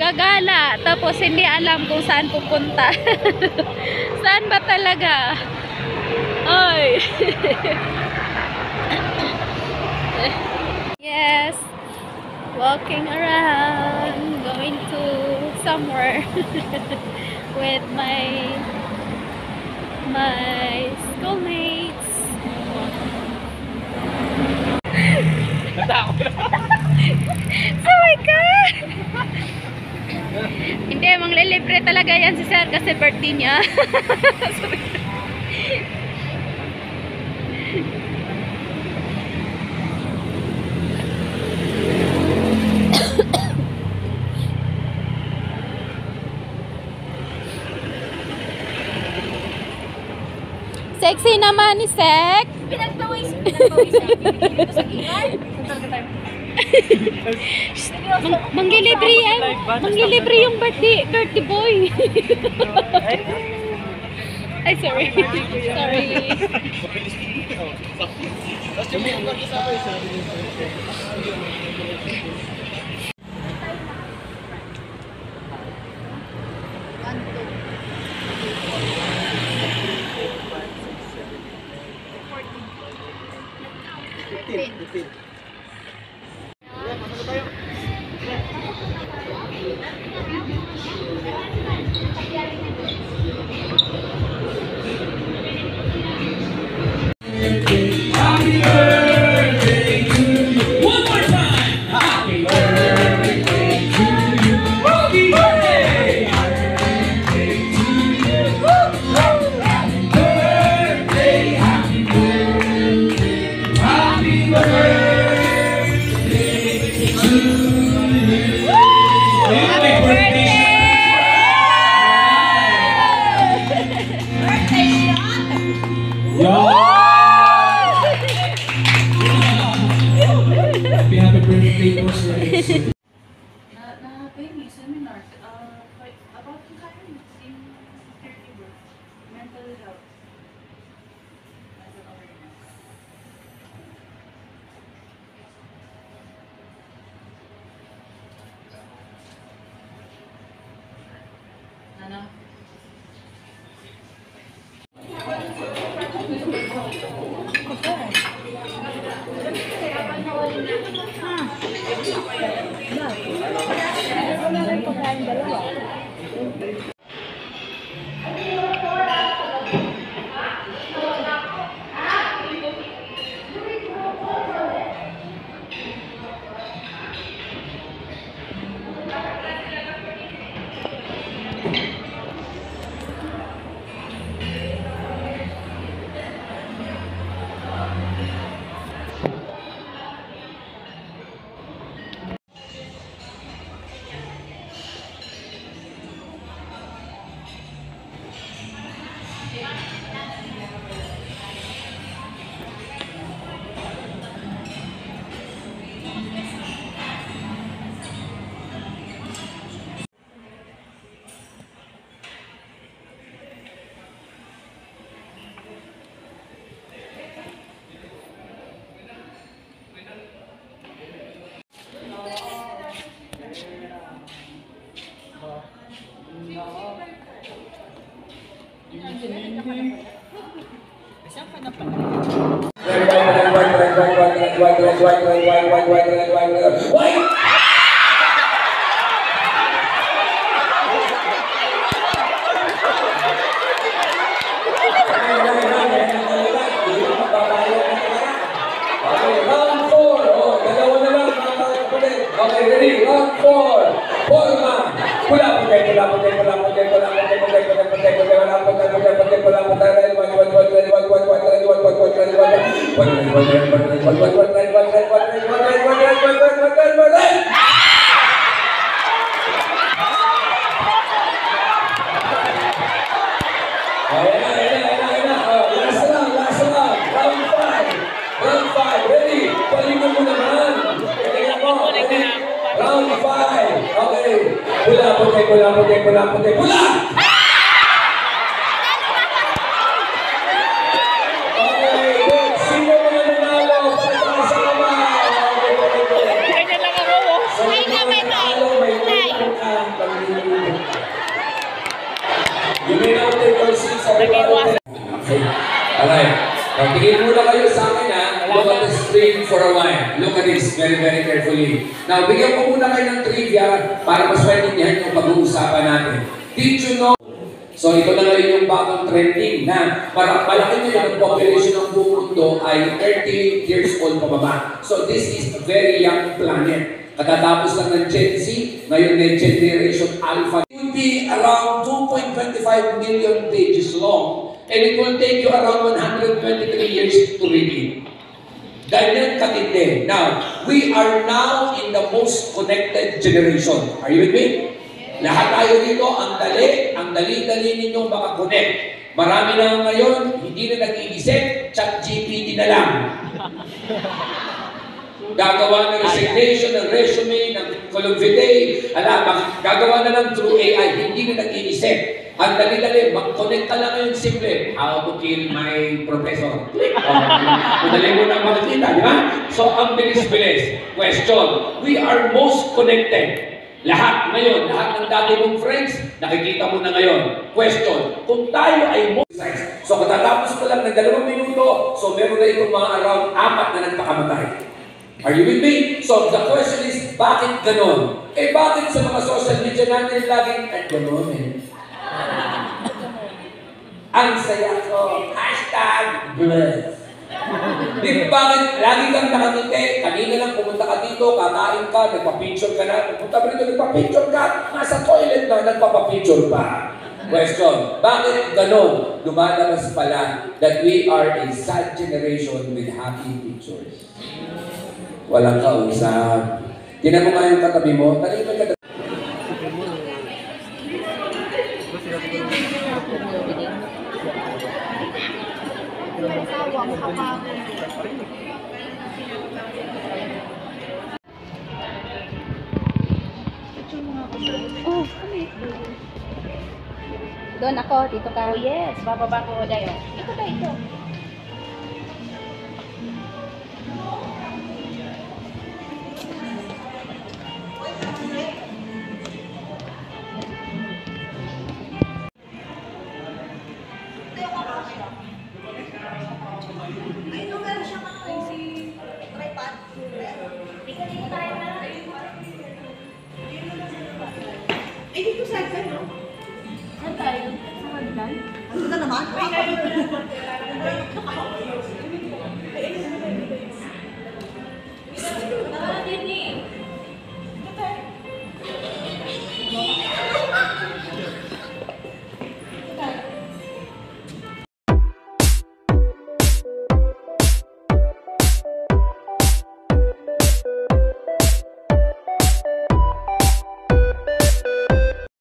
Gagala, tapos hindi alam kung saan pupunta. Saan ba talaga? Ay. Yes. Walking around, going to somewhere with my schoolmates. Oh my God! Hindi, manglilibre talaga yan si Sir kasi birthday niya. Sexy naman ni Sek. Pinagpawis ako sa ilan. Manggilibre yan. Manggilibre yung birthday boy. Ay, sorry. Sorry. Na-pay seminar about in caregiver, mental health as an awareness. Ano? Round 5. Okay. Pula, puti, pula, puti, pula, puti, pula! Okay, good. Sino mga nanalo? Pagkakasa naman. Okay, good. Ganyan lang ako. Ay, na, may You may now take your seats everyone. Okay. Alright. Pagtingin muna kayo sa akin ha. Look at the screen for a while. Look at this very, very carefully. Now, bigyan ko muna kayo ng trivia para mas maintindihan yung pag-uusapan natin. Did you know? So, ito na ngayon yung bagong trending na para malaki nyo yung population ng buong mundo ay 30 years old pababa. So, this is a very young planet. Katatapos lang ng Gen Z, ngayon may Generation Alpha. It will be around 2.25 million pages long and it will take you around 123 years to read it. Ganyan katindi. Now, we are now in the most connected generation. Are you with me? Lahat tayo dito, ang dali-dali ninyong makakonect. Marami na ngayon, hindi na nag-iisip, ChatGPT na lang. Gagawa ng resignation, ng resume, ng column vitae, gagawa na lang through AI, hindi na nag-iisip. Ang dali-dali, mag-connect ka lang ngayon simple. How to kill my professor. Madali mo na makikita, di ba? So, ang bilis-bilis. Question, we are most connected. Lahat ngayon, lahat ng dati mong friends, nakikita mo na ngayon. Question, kung tayo ay most so katatapos ko lang ng 2 minuto, so meron na itong mga around 4 na nagpakamatay. Are you with me? So the question is, bakit ganon? Eh bakit sa mga social media natin laging at ganon eh? Ang saya ko, #bless. Di bakit lagi kang nakangiti? Kanina lang pumunta ka dito, kakain ka, nagpa-picture ka na. Pumunta ka dito, nagpa-picture ka. Nasa toilet na, nagpa-picture pa. Question, bakit ganon? Lumalabas pala that we are a sad generation with happy pictures. Walang kausap. Tinan mo nga yung katabi mo. Tanong mo katabi. Oh, kami. Doon ako, dito ka. Oh yes, bababa ko dayo. Ito ba ito? Eh, dito sa akin, no? Saan tayo? Sa hagdan? Ano na naman?